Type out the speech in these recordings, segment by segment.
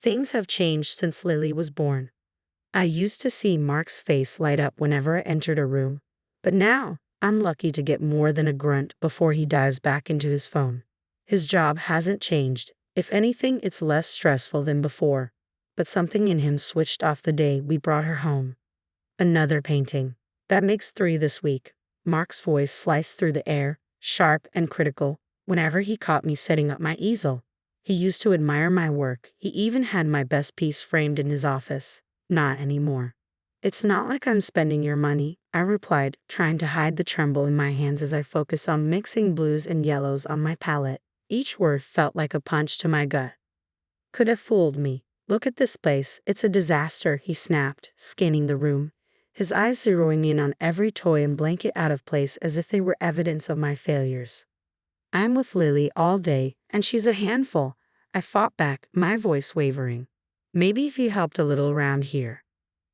Things have changed since Lily was born. I used to see Mark's face light up whenever I entered a room, but now I'm lucky to get more than a grunt before he dives back into his phone. His job hasn't changed. If anything, it's less stressful than before, but something in him switched off the day we brought her home. Another painting. That makes 3 this week. Mark's voice sliced through the air, sharp and critical, whenever he caught me setting up my easel. He used to admire my work. He even had my best piece framed in his office. Not anymore. It's not like I'm spending your money, I replied, trying to hide the tremble in my hands as I focused on mixing blues and yellows on my palette. Each word felt like a punch to my gut. Could have fooled me. Look at this place. It's a disaster, he snapped, scanning the room, his eyes zeroing in on every toy and blanket out of place as if they were evidence of my failures. I'm with Lily all day, and she's a handful, I fought back, my voice wavering. Maybe if you helped a little around here.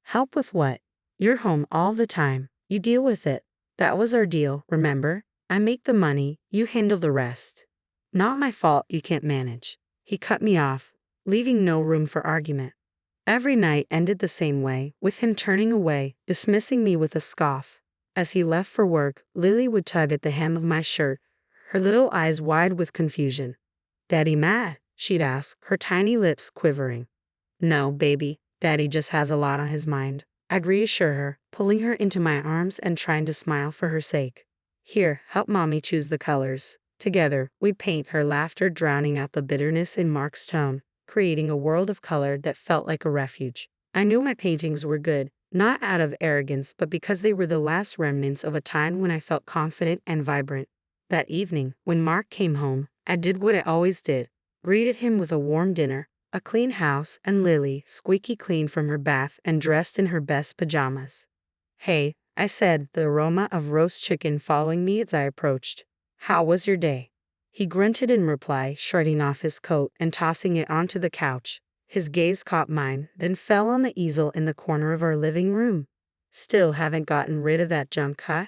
Help with what? You're home all the time. You deal with it. That was our deal, remember? I make the money, you handle the rest. Not my fault you can't manage. He cut me off, leaving no room for argument. Every night ended the same way, with him turning away, dismissing me with a scoff. As he left for work, Lily would tug at the hem of my shirt, her little eyes wide with confusion. "Daddy mad?" she'd ask, her tiny lips quivering. "No, baby, Daddy just has a lot on his mind," I'd reassure her, pulling her into my arms and trying to smile for her sake. "Here, help Mommy choose the colors." Together, we'd paint, her laughter drowning out the bitterness in Mark's tone, creating a world of color that felt like a refuge. I knew my paintings were good, not out of arrogance but because they were the last remnants of a time when I felt confident and vibrant. That evening, when Mark came home, I did what I always did, greeted him with a warm dinner, a clean house, and Lily, squeaky clean from her bath and dressed in her best pajamas. "Hey," I said, the aroma of roast chicken following me as I approached. "How was your day?" He grunted in reply, shrugging off his coat and tossing it onto the couch. His gaze caught mine, then fell on the easel in the corner of our living room. "Still haven't gotten rid of that junk, huh?"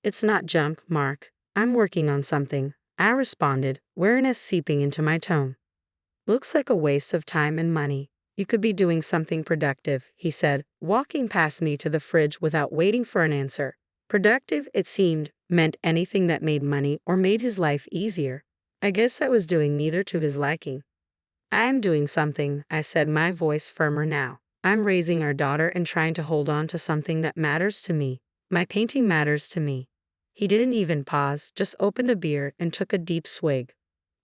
"It's not junk, Mark. I'm working on something," I responded, wariness seeping into my tone. "Looks like a waste of time and money. You could be doing something productive," he said, walking past me to the fridge without waiting for an answer. Productive, it seemed, meant anything that made money or made his life easier. I guess I was doing neither to his liking. "I'm doing something," I said, my voice firmer now. "I'm raising our daughter and trying to hold on to something that matters to me. My painting matters to me." He didn't even pause, just opened a beer and took a deep swig.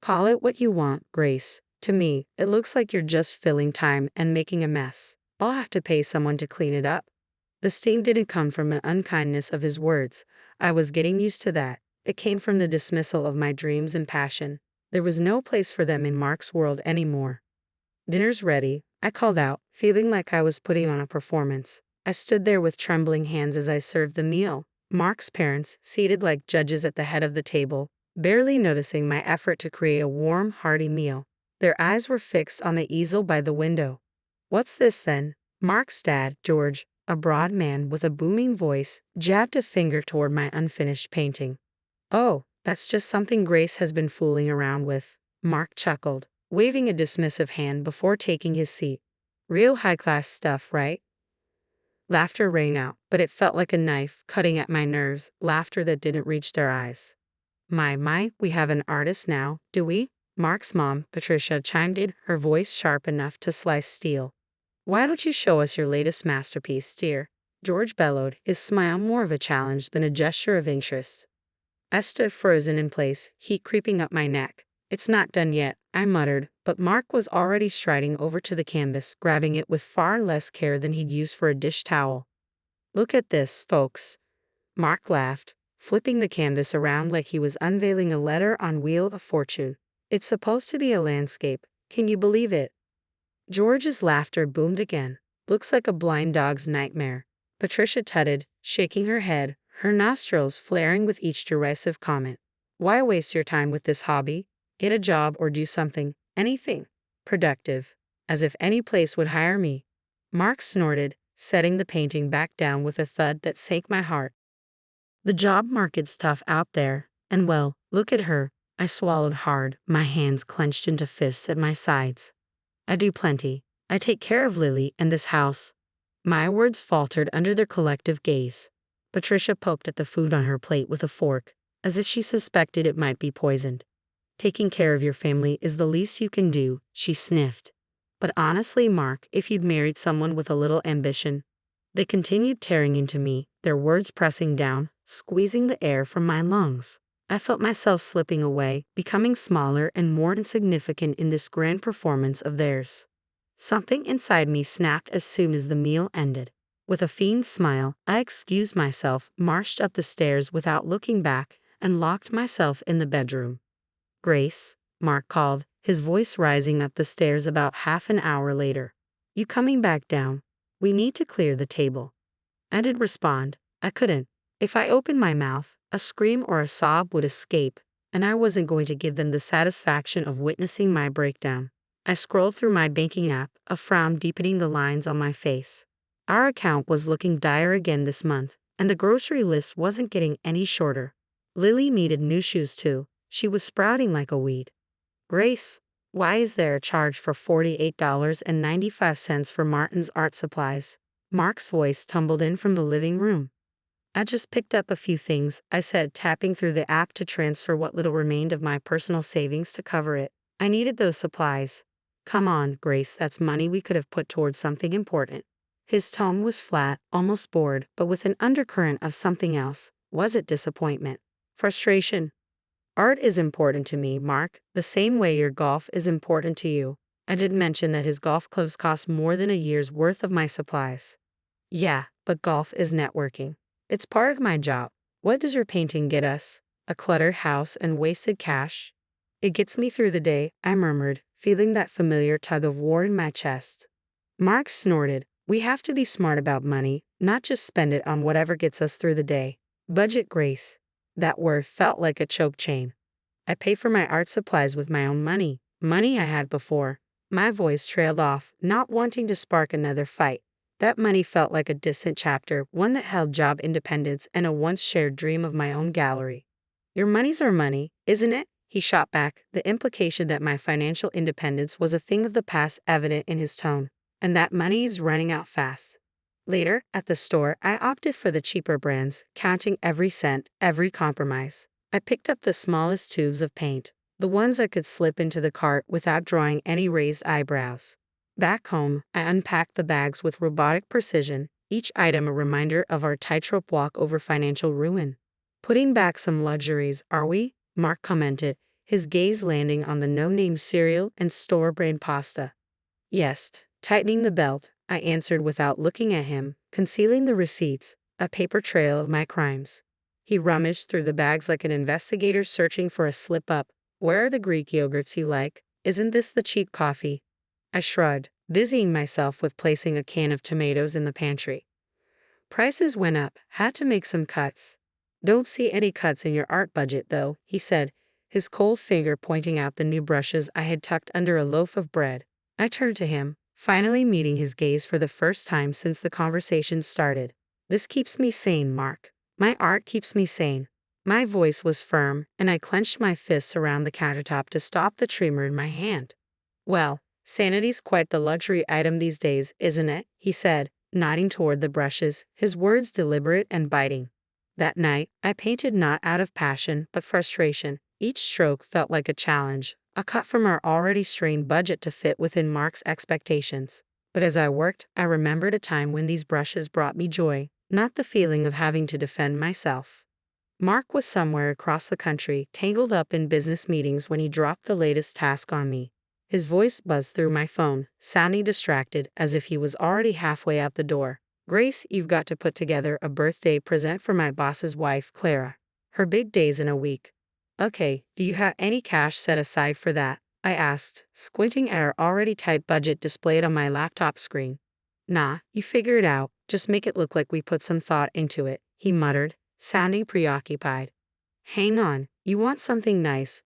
"Call it what you want, Grace. To me, it looks like you're just filling time and making a mess. I'll have to pay someone to clean it up." The sting didn't come from the unkindness of his words. I was getting used to that. It came from the dismissal of my dreams and passion. There was no place for them in Mark's world anymore. "Dinner's ready," I called out, feeling like I was putting on a performance. I stood there with trembling hands as I served the meal. Mark's parents, seated like judges at the head of the table, barely noticing my effort to create a warm, hearty meal. Their eyes were fixed on the easel by the window. "What's this then?" Mark's dad, George, a broad man with a booming voice, jabbed a finger toward my unfinished painting. "Oh, that's just something Grace has been fooling around with," Mark chuckled, waving a dismissive hand before taking his seat. "Real high-class stuff, right?" Laughter rang out, but it felt like a knife cutting at my nerves, laughter that didn't reach their eyes. My, we have an artist now, do we?" Mark's mom, Patricia, chimed in, her voice sharp enough to slice steel. "Why don't you show us your latest masterpiece, dear?" George bellowed, his smile more of a challenge than a gesture of interest. I stood frozen in place, heat creeping up my neck. "It's not done yet," I muttered, but Mark was already striding over to the canvas, grabbing it with far less care than he'd use for a dish towel. "Look at this, folks." Mark laughed, flipping the canvas around like he was unveiling a letter on Wheel of Fortune. "It's supposed to be a landscape. Can you believe it?" George's laughter boomed again. "Looks like a blind dog's nightmare," Patricia tutted, shaking her head, her nostrils flaring with each derisive comment. "Why waste your time with this hobby? Get a job or do something, anything, productive. As if any place would hire me." Mark snorted, setting the painting back down with a thud that sank my heart. "The job market's tough out there, and well, look at her." I swallowed hard, my hands clenched into fists at my sides. "I do plenty. I take care of Lily and this house. My words faltered under their collective gaze. Patricia poked at the food on her plate with a fork, as if she suspected it might be poisoned. Taking care of your family is the least you can do, she sniffed. But honestly, Mark, if you'd married someone with a little ambition. They continued tearing into me, their words pressing down, squeezing the air from my lungs. I felt myself slipping away, becoming smaller and more insignificant in this grand performance of theirs. Something inside me snapped as soon as the meal ended. With a fiend smile, I excused myself, marched up the stairs without looking back, and locked myself in the bedroom. Grace, Mark called, his voice rising up the stairs about half an hour later. You coming back down? We need to clear the table. I did respond. I couldn't. If I opened my mouth, a scream or a sob would escape, and I wasn't going to give them the satisfaction of witnessing my breakdown. I scrolled through my banking app, a frown deepening the lines on my face. Our account was looking dire again this month, and the grocery list wasn't getting any shorter. Lily needed new shoes too. She was sprouting like a weed. Grace, why is there a charge for $48.95 for Martin's art supplies? Mark's voice tumbled in from the living room. I just picked up a few things, I said, tapping through the app to transfer what little remained of my personal savings to cover it. I needed those supplies. Come on, Grace, that's money we could have put towards something important. His tone was flat, almost bored, but with an undercurrent of something else. Was it disappointment? Frustration? Art is important to me, Mark, the same way your golf is important to you. I did mention that his golf clubs cost more than a year's worth of my supplies. Yeah, but golf is networking. It's part of my job. What does your painting get us? A cluttered house and wasted cash? It gets me through the day, I murmured, feeling that familiar tug of war in my chest. Mark snorted. We have to be smart about money, not just spend it on whatever gets us through the day. Budget, Grace. That word felt like a choke chain. I pay for my art supplies with my own money, money I had before. My voice trailed off, not wanting to spark another fight. That money felt like a distant chapter, one that held job independence and a once shared dream of my own gallery. Your money's our money, isn't it? He shot back, the implication that my financial independence was a thing of the past evident in his tone. And that money is running out fast. Later, at the store, I opted for the cheaper brands, counting every cent, every compromise. I picked up the smallest tubes of paint, the ones I could slip into the cart without drawing any raised eyebrows. Back home, I unpacked the bags with robotic precision, each item a reminder of our tightrope walk over financial ruin. Putting back some luxuries, are we? Mark commented, his gaze landing on the no-name cereal and store-brand pasta. Yes. Tightening the belt, I answered without looking at him, concealing the receipts, a paper trail of my crimes. He rummaged through the bags like an investigator searching for a slip-up. Where are the Greek yogurts you like? Isn't this the cheap coffee? I shrugged, busying myself with placing a can of tomatoes in the pantry. Prices went up, had to make some cuts. Don't see any cuts in your art budget, though, he said, his cold finger pointing out the new brushes I had tucked under a loaf of bread. I turned to him, finally meeting his gaze for the first time since the conversation started. This keeps me sane, Mark. My art keeps me sane. My voice was firm, and I clenched my fists around the countertop to stop the tremor in my hand. Well, sanity's quite the luxury item these days, isn't it? He said, nodding toward the brushes, his words deliberate and biting. That night, I painted not out of passion, but frustration. Each stroke felt like a challenge, a cut from our already strained budget to fit within Mark's expectations. But as I worked, I remembered a time when these brushes brought me joy, not the feeling of having to defend myself. Mark was somewhere across the country, tangled up in business meetings when he dropped the latest task on me. His voice buzzed through my phone, sounding distracted, as if he was already halfway out the door. Grace, you've got to put together a birthday present for my boss's wife, Clara. Her big day's in a week. Okay, do you have any cash set aside for that? I asked, squinting at our already tight budget displayed on my laptop screen. Nah, you figure it out, just make it look like we put some thought into it, he muttered, sounding preoccupied. Hang on, you want something nice,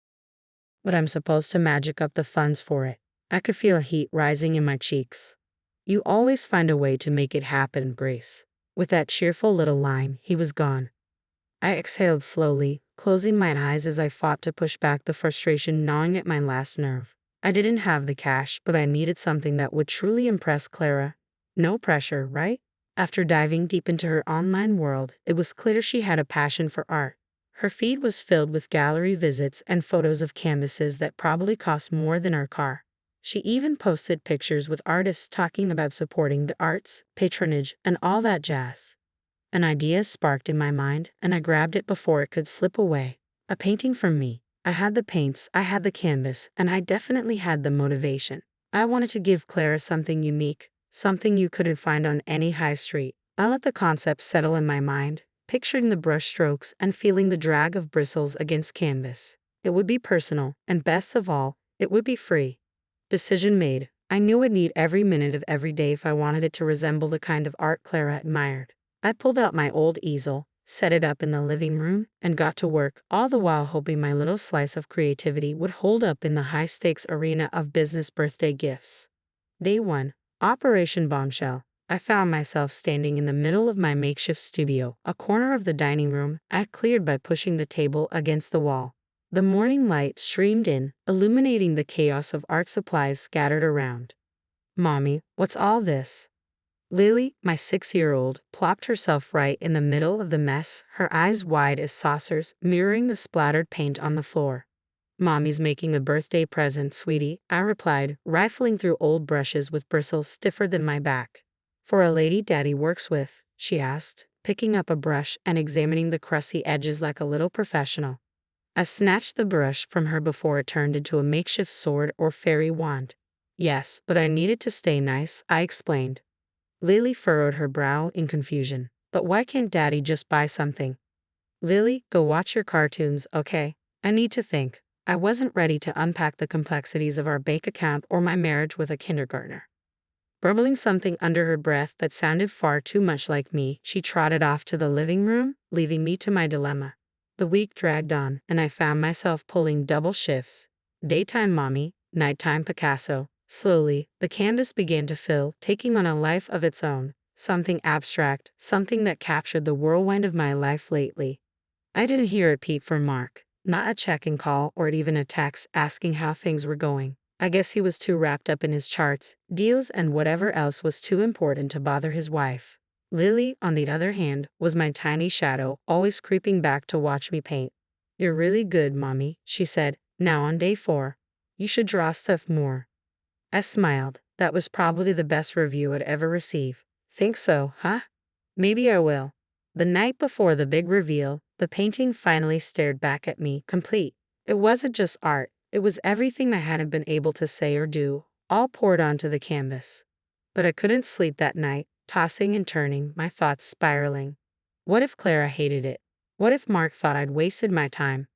but I'm supposed to magic up the funds for it. I could feel heat rising in my cheeks. You always find a way to make it happen, Grace. With that cheerful little line, he was gone. I exhaled slowly, closing my eyes as I fought to push back the frustration gnawing at my last nerve. I didn't have the cash, but I needed something that would truly impress Clara. No pressure, right? After diving deep into her online world, it was clear she had a passion for art. Her feed was filled with gallery visits and photos of canvases that probably cost more than our car. She even posted pictures with artists talking about supporting the arts, patronage, and all that jazz. An idea sparked in my mind, and I grabbed it before it could slip away. A painting from me. I had the paints, I had the canvas, and I definitely had the motivation. I wanted to give Clara something unique, something you couldn't find on any high street. I let the concept settle in my mind, picturing the brushstrokes and feeling the drag of bristles against canvas. It would be personal, and best of all, it would be free. Decision made. I knew I'd need every minute of every day if I wanted it to resemble the kind of art Clara admired. I pulled out my old easel, set it up in the living room, and got to work, all the while hoping my little slice of creativity would hold up in the high-stakes arena of business birthday gifts. Day 1. Operation Bombshell. I found myself standing in the middle of my makeshift studio, a corner of the dining room I cleared by pushing the table against the wall. The morning light streamed in, illuminating the chaos of art supplies scattered around. "Mommy, what's all this?" Lily, my 6-year-old, plopped herself right in the middle of the mess, her eyes wide as saucers, mirroring the splattered paint on the floor. "Mommy's making a birthday present, sweetie," I replied, rifling through old brushes with bristles stiffer than my back. "For a lady Daddy works with?" she asked, picking up a brush and examining the crusty edges like a little professional. I snatched the brush from her before it turned into a makeshift sword or fairy wand. "Yes, but I needed to stay nice," I explained. Lily furrowed her brow in confusion. "But why can't Daddy just buy something?" "Lily, go watch your cartoons, okay? I need to think." I wasn't ready to unpack the complexities of our bank account or my marriage with a kindergartner. Burbling something under her breath that sounded far too much like me, she trotted off to the living room, leaving me to my dilemma. The week dragged on, and I found myself pulling double shifts. Daytime mommy, nighttime Picasso. Slowly, the canvas began to fill, taking on a life of its own, something abstract, something that captured the whirlwind of my life lately. I didn't hear a peep from Mark, not a check-in call or even a text asking how things were going. I guess he was too wrapped up in his charts, deals, and whatever else was too important to bother his wife. Lily, on the other hand, was my tiny shadow, always creeping back to watch me paint. "You're really good, Mommy," she said, now on day 4. "You should draw stuff more." I smiled. That was probably the best review I'd ever receive. "Think so, huh? Maybe I will." The night before the big reveal, the painting finally stared back at me, complete. It wasn't just art. It was everything I hadn't been able to say or do, all poured onto the canvas. But I couldn't sleep that night, tossing and turning, my thoughts spiraling. What if Clara hated it? What if Mark thought I'd wasted my time?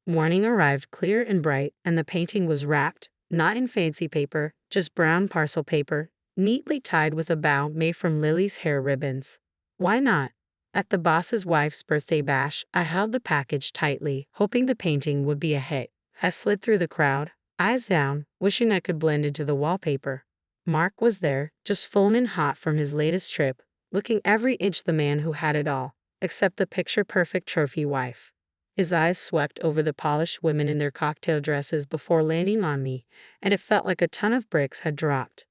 Morning arrived clear and bright, and the painting was wrapped, not in fancy paper, just brown parcel paper, neatly tied with a bow made from Lily's hair ribbons. Why not? At the boss's wife's birthday bash, I held the package tightly, hoping the painting would be a hit. I slid through the crowd, eyes down, wishing I could blend into the wallpaper. Mark was there, just foaming hot from his latest trip, looking every inch the man who had it all, except the picture-perfect trophy wife. His eyes swept over the polished women in their cocktail dresses before landing on me, and it felt like a ton of bricks had dropped.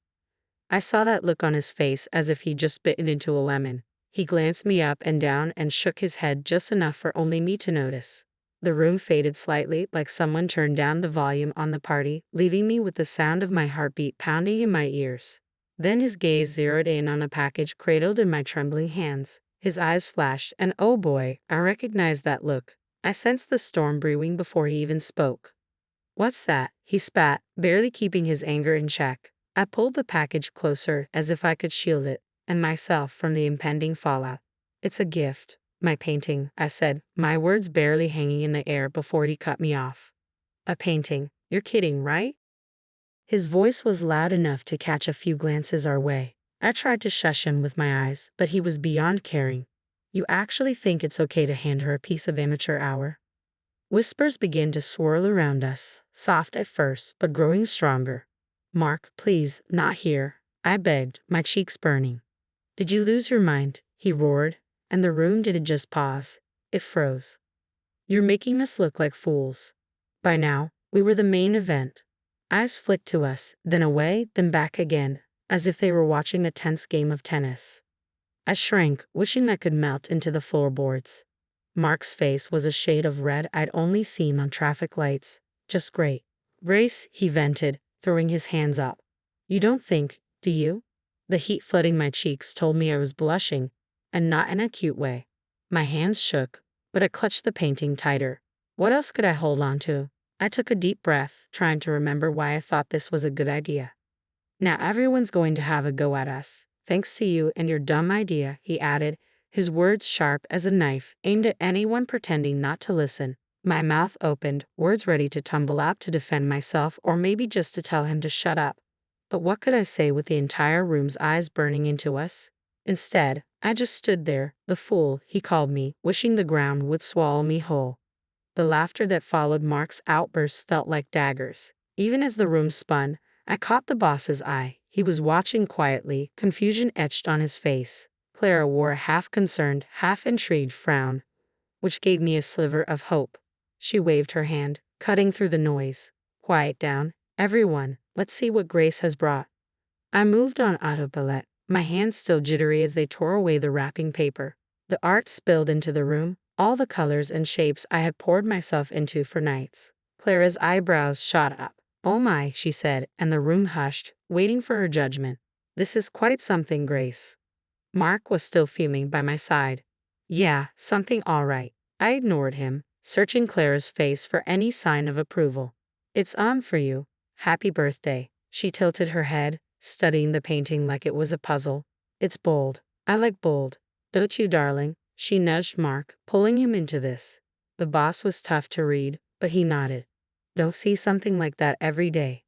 I saw that look on his face as if he'd just bitten into a lemon. He glanced me up and down and shook his head just enough for only me to notice. The room faded slightly, like someone turned down the volume on the party, leaving me with the sound of my heartbeat pounding in my ears. Then his gaze zeroed in on a package cradled in my trembling hands. His eyes flashed, and oh boy, I recognized that look. I sensed the storm brewing before he even spoke. "What's that?" he spat, barely keeping his anger in check. I pulled the package closer, as if I could shield it and myself from the impending fallout. "It's a gift. My painting," I said, my words barely hanging in the air before he cut me off. "A painting? You're kidding, right?" His voice was loud enough to catch a few glances our way. I tried to shush him with my eyes, but he was beyond caring. "You actually think it's okay to hand her a piece of amateur hour?" Whispers began to swirl around us, soft at first, but growing stronger. "Mark, please, not here," I begged, my cheeks burning. "Did you lose your mind?" he roared, and the room didn't just pause. It froze. "You're making us look like fools." By now, we were the main event. Eyes flicked to us, then away, then back again, as if they were watching a tense game of tennis. I shrank, wishing I could melt into the floorboards. Mark's face was a shade of red I'd only seen on traffic lights. Just great. Grace, he vented, throwing his hands up. You don't think, do you? The heat flooding my cheeks told me I was blushing, and not in a cute way. My hands shook, but I clutched the painting tighter. What else could I hold on to? I took a deep breath, trying to remember why I thought this was a good idea. Now everyone's going to have a go at us. Thanks to you and your dumb idea, he added, his words sharp as a knife, aimed at anyone pretending not to listen. My mouth opened, words ready to tumble out to defend myself or maybe just to tell him to shut up. But what could I say with the entire room's eyes burning into us? Instead, I just stood there, the fool, he called me, wishing the ground would swallow me whole. The laughter that followed Mark's outburst felt like daggers. Even as the room spun, I caught the boss's eye. He was watching quietly, confusion etched on his face. Clara wore a half-concerned, half-intrigued frown, which gave me a sliver of hope. She waved her hand, cutting through the noise. Quiet down, everyone. Let's see what Grace has brought. I moved on autopilot, my hands still jittery as they tore away the wrapping paper. The art spilled into the room, all the colors and shapes I had poured myself into for nights. Clara's eyebrows shot up. Oh my, she said, and the room hushed, waiting for her judgment. This is quite something, Grace. Mark was still fuming by my side. Yeah, something all right. I ignored him, searching Clara's face for any sign of approval. It's for you. Happy birthday. She tilted her head, studying the painting like it was a puzzle. It's bold. I like bold. Don't you, darling? She nudged Mark, pulling him into this. The boss was tough to read, but he nodded. Don't see something like that every day.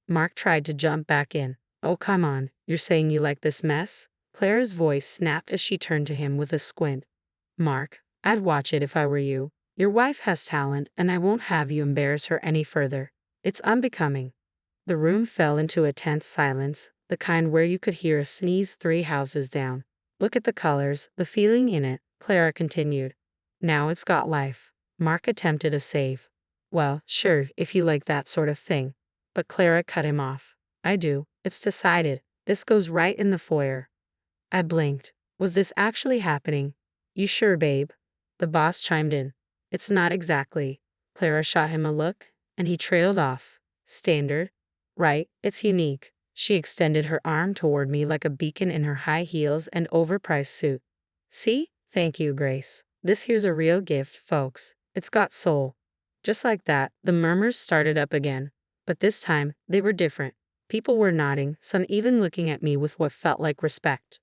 Mark tried to jump back in. Oh, come on, you're saying you like this mess? Clara's voice snapped as she turned to him with a squint. Mark, I'd watch it if I were you. Your wife has talent, and I won't have you embarrass her any further. It's unbecoming. The room fell into a tense silence, the kind where you could hear a sneeze 3 houses down. Look at the colors, the feeling in it, Clara continued. Now it's got life. Mark attempted a save. Well, sure, if you like that sort of thing. But Clara cut him off. I do. It's decided. This goes right in the foyer. I blinked. Was this actually happening? You sure, babe? The boss chimed in. It's not exactly. Clara shot him a look, and he trailed off. Standard? Right, it's unique. She extended her arm toward me like a beacon in her high heels and overpriced suit. See? Thank you, Grace. This here's a real gift, folks. It's got soul. Just like that, the murmurs started up again. But this time, they were different. People were nodding, some even looking at me with what felt like respect.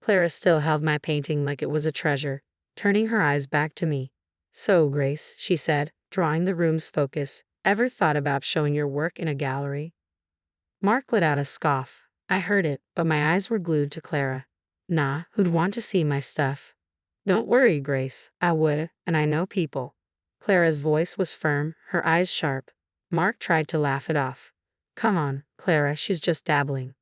Clara still held my painting like it was a treasure, turning her eyes back to me. So, Grace, she said, drawing the room's focus, ever thought about showing your work in a gallery? Mark let out a scoff. I heard it, but my eyes were glued to Clara. Nah, who'd want to see my stuff? Don't worry, Grace, I would, and I know people. Clara's voice was firm, her eyes sharp. Mark tried to laugh it off. Come on, Clara, she's just dabbling.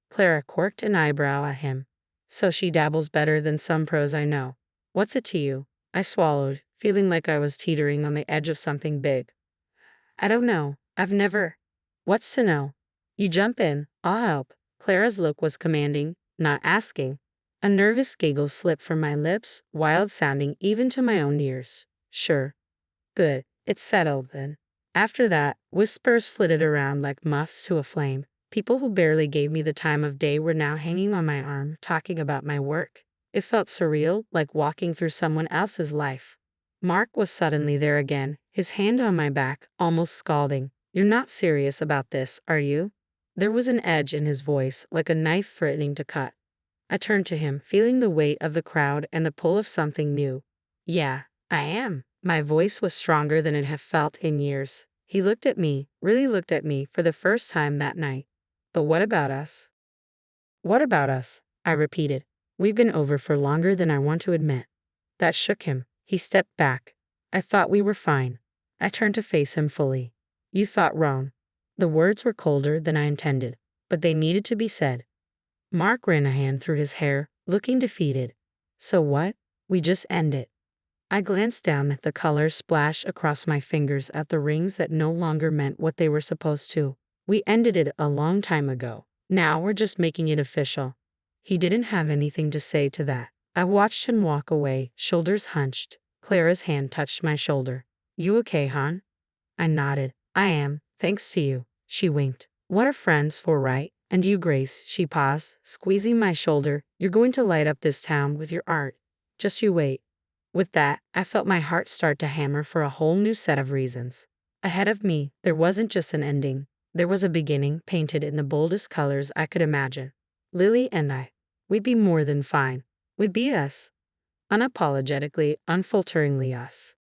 Clara quirked an eyebrow at him. So she dabbles better than some pros I know. What's it to you? I swallowed, feeling like I was teetering on the edge of something big. I don't know. I've never. What's to know? You jump in, I'll help. Clara's look was commanding, not asking. A nervous giggle slipped from my lips, wild-sounding even to my own ears. Sure. Good. It's settled, then. After that, whispers flitted around like moths to a flame. People who barely gave me the time of day were now hanging on my arm, talking about my work. It felt surreal, like walking through someone else's life. Mark was suddenly there again, his hand on my back, almost scalding. You're not serious about this, are you? There was an edge in his voice, like a knife threatening to cut. I turned to him, feeling the weight of the crowd and the pull of something new. Yeah, I am. My voice was stronger than it had felt in years. He looked at me, really looked at me for the first time that night. But what about us? What about us? I repeated. We've been over for longer than I want to admit. That shook him. He stepped back. I thought we were fine. I turned to face him fully. You thought wrong. The words were colder than I intended, but they needed to be said. Mark ran a hand through his hair, looking defeated. So what? We just end it. I glanced down at the colors splash across my fingers at the rings that no longer meant what they were supposed to. We ended it a long time ago. Now we're just making it official. He didn't have anything to say to that. I watched him walk away, shoulders hunched. Clara's hand touched my shoulder. You okay, hon? I nodded. I am, thanks to you. She winked. What are friends for, right? And you, Grace, she paused, squeezing my shoulder. You're going to light up this town with your art. Just you wait. With that, I felt my heart start to hammer for a whole new set of reasons. Ahead of me, there wasn't just an ending. There was a beginning, painted in the boldest colors I could imagine. Lily and I. We'd be more than fine. We'd be us. Unapologetically, unfalteringly us.